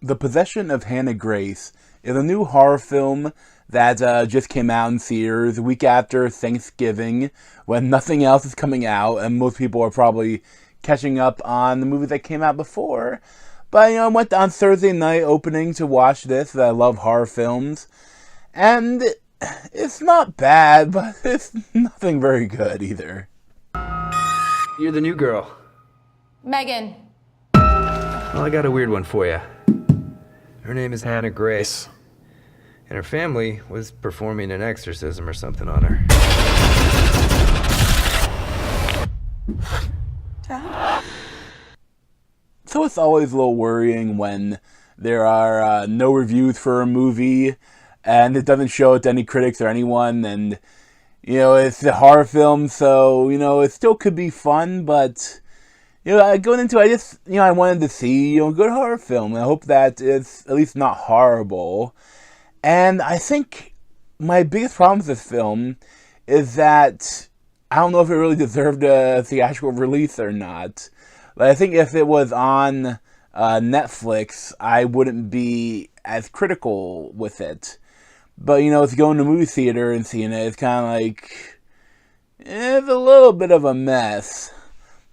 The Possession of Hannah Grace is a new horror film that just came out in theaters a week after Thanksgiving when nothing else is coming out and most people are probably catching up on the movies that came out before. But, I went on Thursday night opening to watch this. I love horror films. And it's not bad, but it's nothing very good either. You're the new girl. Megan. Well, I got a weird one for you. Her name is Hannah Grace, and her family was performing an exorcism or something on her. Dad? So it's always a little worrying when there are no reviews for a movie and it doesn't show it to any critics or anyone, and it's a horror film, so it still could be fun, but going into it, I wanted to see, a good horror film. I hope that it's at least not horrible. And I think my biggest problem with this film is that I don't know if it really deserved a theatrical release or not. Like, I think if it was on Netflix, I wouldn't be as critical with it. But, it's going to movie theater and seeing it, it's kind of like, it's a little bit of a mess.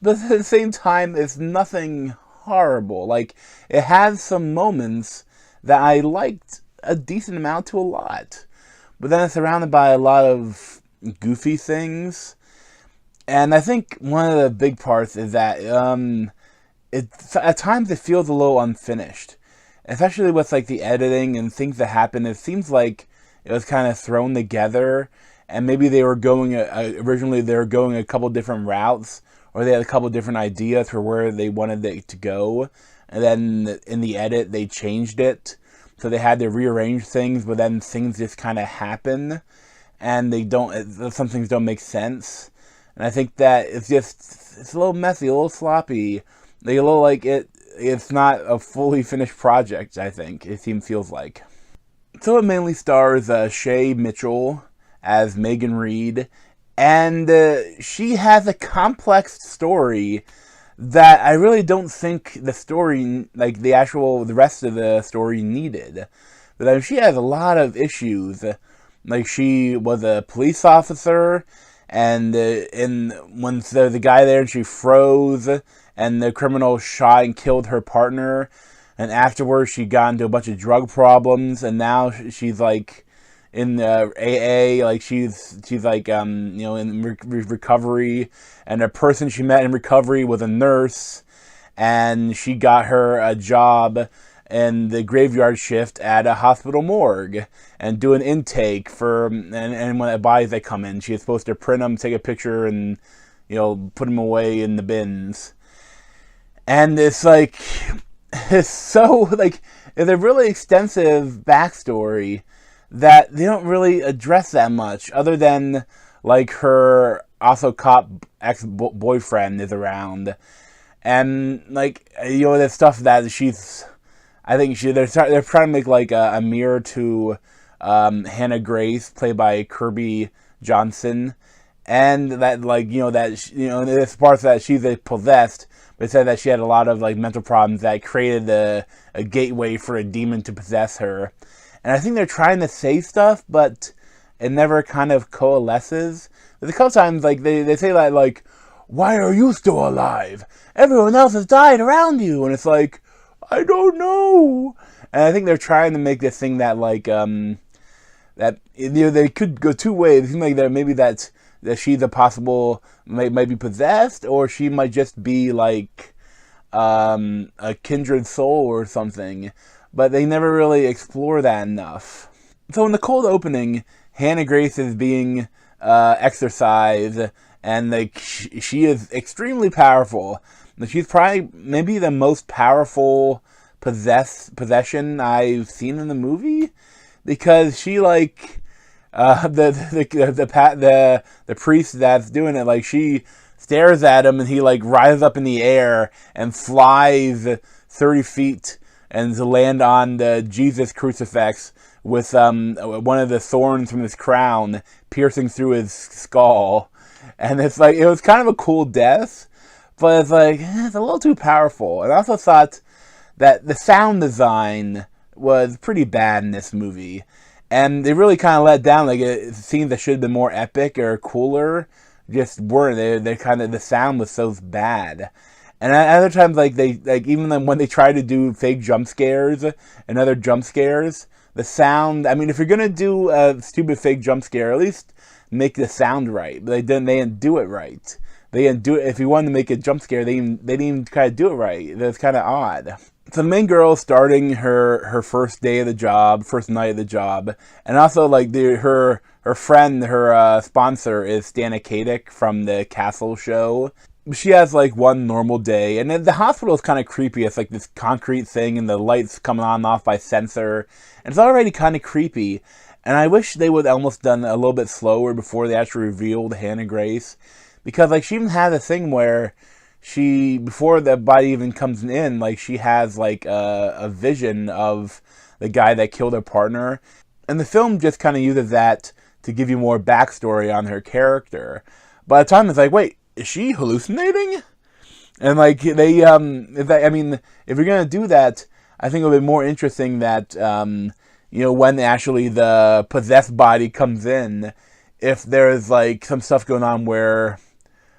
But at the same time, it's nothing horrible. Like, it has some moments that I liked a decent amount to a lot. But then it's surrounded by a lot of goofy things. And I think one of the big parts is that at times it feels a little unfinished. Especially with, like, the editing and things that happen. It seems like it was kind of thrown together. And maybe they were going, originally they were going a couple different routes. Or they had a couple different ideas for where they wanted it to go. And then in the edit, they changed it. So they had to rearrange things, but then things just kind of happen. And some things don't make sense. And I think that it's a little messy, a little sloppy. Like, a little like it's not a fully finished project, I think. It feels like. So it mainly stars Shay Mitchell as Megan Reed. And she has a complex story that I really don't think the story, like the rest of the story needed. But she has a lot of issues. Like, she was a police officer, and when the guy there, she froze, and the criminal shot and killed her partner. And afterwards, she got into a bunch of drug problems, and now she's like in AA, like she's like in recovery, and a person she met in recovery was a nurse, and she got her a job in the graveyard shift at a hospital morgue and do an intake for and when the bodies that come in, she's supposed to print them, take a picture, and put them away in the bins. And it's like, it's so like, it's a really extensive backstory that they don't really address that much, other than like her also cop ex-boyfriend is around, and like the stuff that I think they're trying to make like a mirror to Hannah Grace, played by Kirby Johnson, and that there's parts that she's possessed, but it said that she had a lot of like mental problems that created a gateway for a demon to possess her. And I think they're trying to say stuff, but it never kind of coalesces. There's a couple times, like, they say that, like, why are you still alive? Everyone else has died around you. And it's like, I don't know. And I think they're trying to make this thing that, like, that, they could go two ways. It seems like maybe that she's a possible, might be possessed, or she might just be, like, a kindred soul or something. But they never really explore that enough. So in the cold opening, Hannah Grace is being exorcised, and like she is extremely powerful. She's probably maybe the most powerful possession I've seen in the movie, because she like the priest that's doing it, like, she stares at him and he like rises up in the air and flies 30 feet and to land on the Jesus crucifix with one of the thorns from his crown piercing through his skull. And it's like, it was kind of a cool death, but it's like, it's a little too powerful. And I also thought that the sound design was pretty bad in this movie. And they really kind of let down. Like, scenes that should have been more epic or cooler just weren't. They kind of, the sound was so bad. And at other times, like, even when they try to do fake jump scares and other jump scares, the sound, I mean, if you're going to do a stupid fake jump scare, at least make the sound right. But they didn't do it right. They didn't do it. If you wanted to make a jump scare, they didn't even kind of do it right. It was kind of odd. So the main girl starting her first day of the job, first night of the job, and also like her friend, her sponsor is Stana Katic from the Castle show. She has like one normal day, and the hospital is kind of creepy. It's like this concrete thing, and the lights coming on and off by sensor, and it's already kind of creepy. And I wish they would almost done a little bit slower before they actually revealed Hannah Grace, because like she even had a thing where she, before the body even comes in, like she has like a vision of the guy that killed her partner, and the film just kind of uses that to give you more backstory on her character. By the time it's like, wait, is she hallucinating? And like I mean, if you're gonna do that, I think it would be more interesting that when actually the possessed body comes in, if there's like some stuff going on where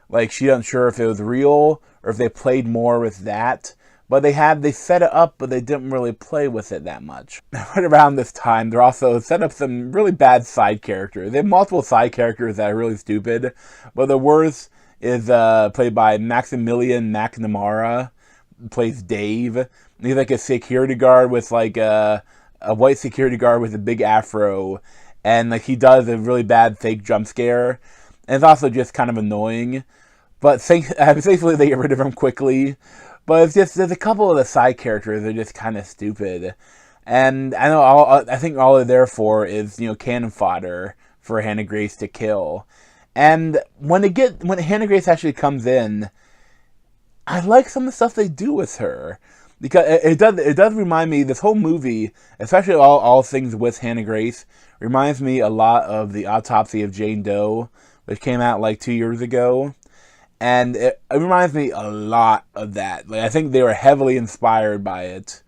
like she wasn't sure if it was real or if they played more with that. But they set it up, but they didn't really play with it that much. Right around this time, they're also set up some really bad side characters. They have multiple side characters that are really stupid, but the worst is played by Maximilian McNamara, plays Dave. He's like a security guard with like a white security guard with a big afro, and like he does a really bad fake jump scare, and it's also just kind of annoying. But thankfully they get rid of him quickly. But it's just, there's a couple of the side characters that are just kind of stupid. And I think all they're there for is, cannon fodder for Hannah Grace to kill. And when Hannah Grace actually comes in, I like some of the stuff they do with her. Because it does remind me, this whole movie, especially all things with Hannah Grace, reminds me a lot of The Autopsy of Jane Doe, which came out like 2 years ago. And it reminds me a lot of that. Like, I think they were heavily inspired by it.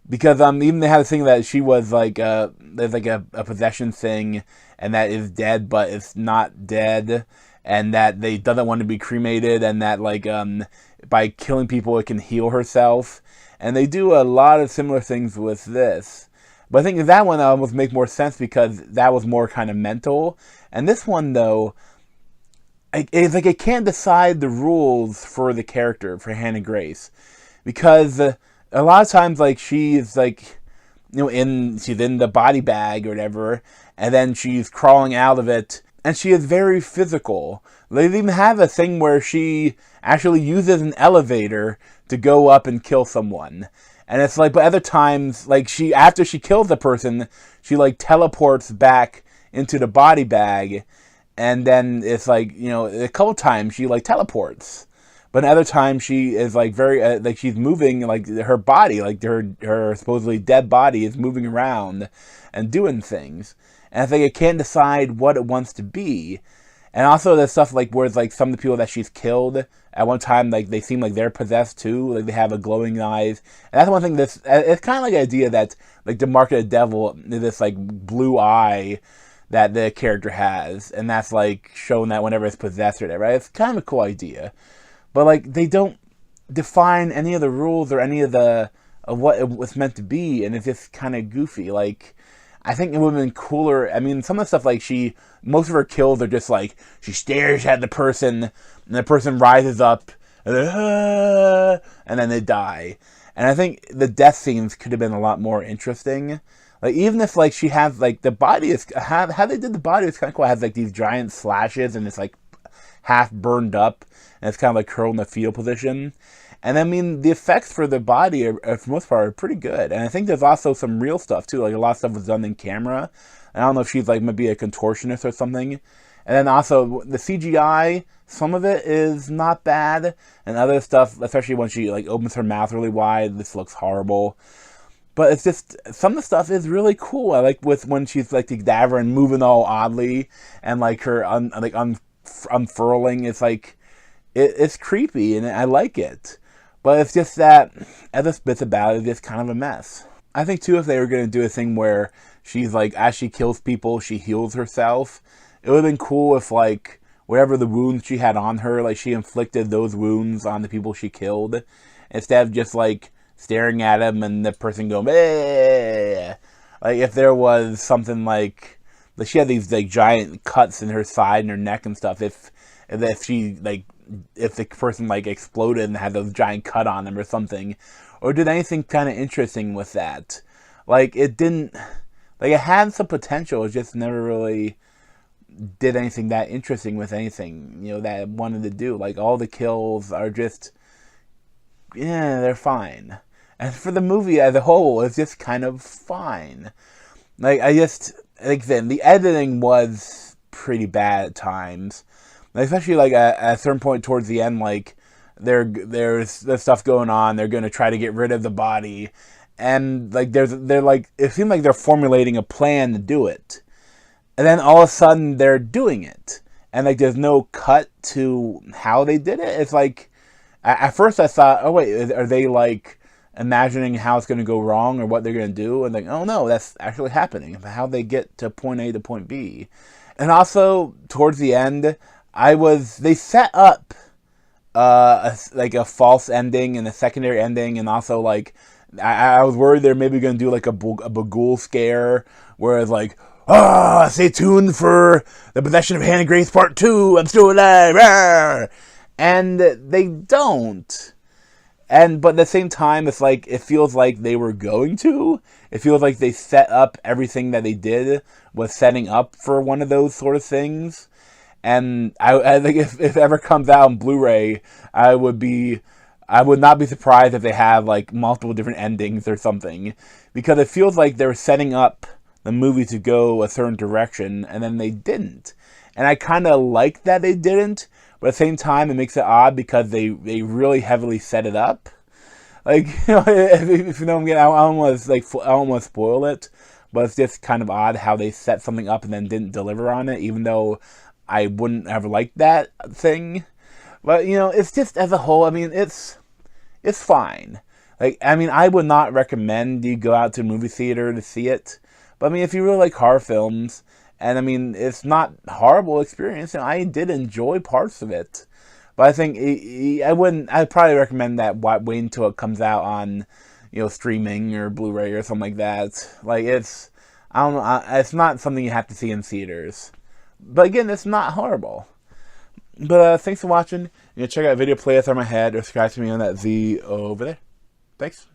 Because even they had a thing that she was like, there's like a possession thing, and that is dead, but it's not dead. And that they doesn't want to be cremated, and that like by killing people it can heal herself. And they do a lot of similar things with this. But I think that one almost make more sense because that was more kind of mental. And this one, though, it's like it can't decide the rules for the character, for Hannah Grace. Because a lot of times, like, she's like, she's in the body bag or whatever, and then she's crawling out of it, and she is very physical. They even have a thing where she actually uses an elevator to go up and kill someone. And it's like, but other times, like, after she kills the person, she like teleports back into the body bag, and then it's like, a couple times she like teleports. But other times she is like very, like she's moving, like her body, like her supposedly dead body is moving around and doing things. And I think it can't decide what it wants to be. And also there's stuff like where it's like some of the people that she's killed at one time, like they seem like they're possessed too, like they have a glowing eyes. And that's one thing it's kind of like the idea that like the mark of the devil is this like blue eye that the character has, and that's like showing that whenever it's possessed or whatever, right? It's kind of a cool idea. But like they don't define any of the rules or any of what it was meant to be, and it's just kind of goofy. Like, I think it would have been cooler. I mean, some of the stuff like most of her kills are just like she stares at the person, and the person rises up, and then they die. And I think the death scenes could have been a lot more interesting. Like, even if like she has like the body is how they did the body is kind of cool. It has like these giant slashes, and it's like half burned up, and it's kind of like curled in the fetal position. And I mean, the effects for the body are, for the most part, are pretty good. And I think there's also some real stuff too. Like a lot of stuff was done in camera. And I don't know if she's like maybe a contortionist or something. And then also the CGI, some of it is not bad, and other stuff, especially when she like opens her mouth really wide, this looks horrible. But it's just, some of the stuff is really cool. I like when she's like the cadaver and moving all oddly, and like her unfurling. It's like, it's creepy, and I like it. But it's just that other bits about it is just kind of a mess. I think too, if they were going to do a thing where she's like, as she kills people, she heals herself, it would have been cool if like whatever the wounds she had on her, like she inflicted those wounds on the people she killed, instead of just like staring at him and the person going, eh. Like if there was something like she had these like giant cuts in her side and her neck and stuff. If she like, if the person like exploded and had those giant cut on them or something, or did anything kind of interesting with that. Like it didn't, like it had some potential. It just never really did anything that interesting with anything, you know, that it wanted to do. Like all the kills are just, yeah, they're fine. And for the movie as a whole, it's just kind of fine. Like then the editing was pretty bad at times, like, especially like at a certain point towards the end. Like there's stuff going on. They're going to try to get rid of the body, and like they're like, it seemed like they're formulating a plan to do it, and then all of a sudden they're doing it, and like there's no cut to how they did it. It's like at first I thought, oh wait, are they like imagining how it's going to go wrong or what they're going to do, and like, oh no, that's actually happening, how they get to point A to point B. And also towards the end, they set up like a false ending and a secondary ending, and also like I was worried they're maybe going to do like a Bagul scare, where it's like, stay tuned for the possession of Hannah Grace Part 2, I'm still alive, rawr! And they don't. But at the same time, it's like, it feels like they were going to. It feels like they set up everything that they did was setting up for one of those sort of things. And I think if it ever comes out on Blu-ray, I would not be surprised if they have like multiple different endings or something, because it feels like they were setting up the movie to go a certain direction, and then they didn't. And I kind of like that they didn't. But at the same time, it makes it odd because they really heavily set it up. Like, you know, if you know what I'm getting, I don't want to spoil it, but it's just kind of odd how they set something up and then didn't deliver on it, even though I wouldn't have liked that thing. But, you know, it's just, as a whole, I mean, it's fine. Like, I mean, I would not recommend you go out to a movie theater to see it. But, I mean, if you really like horror films, and I mean, it's not a horrible experience, and I did enjoy parts of it. But I think I'd probably recommend that wait until it comes out on, you know, streaming or Blu-ray or something like that. Like, it's not something you have to see in theaters. But again, it's not horrible. But thanks for watching. You know, check out video playlist on my head, or subscribe to me on that Z over there. Thanks.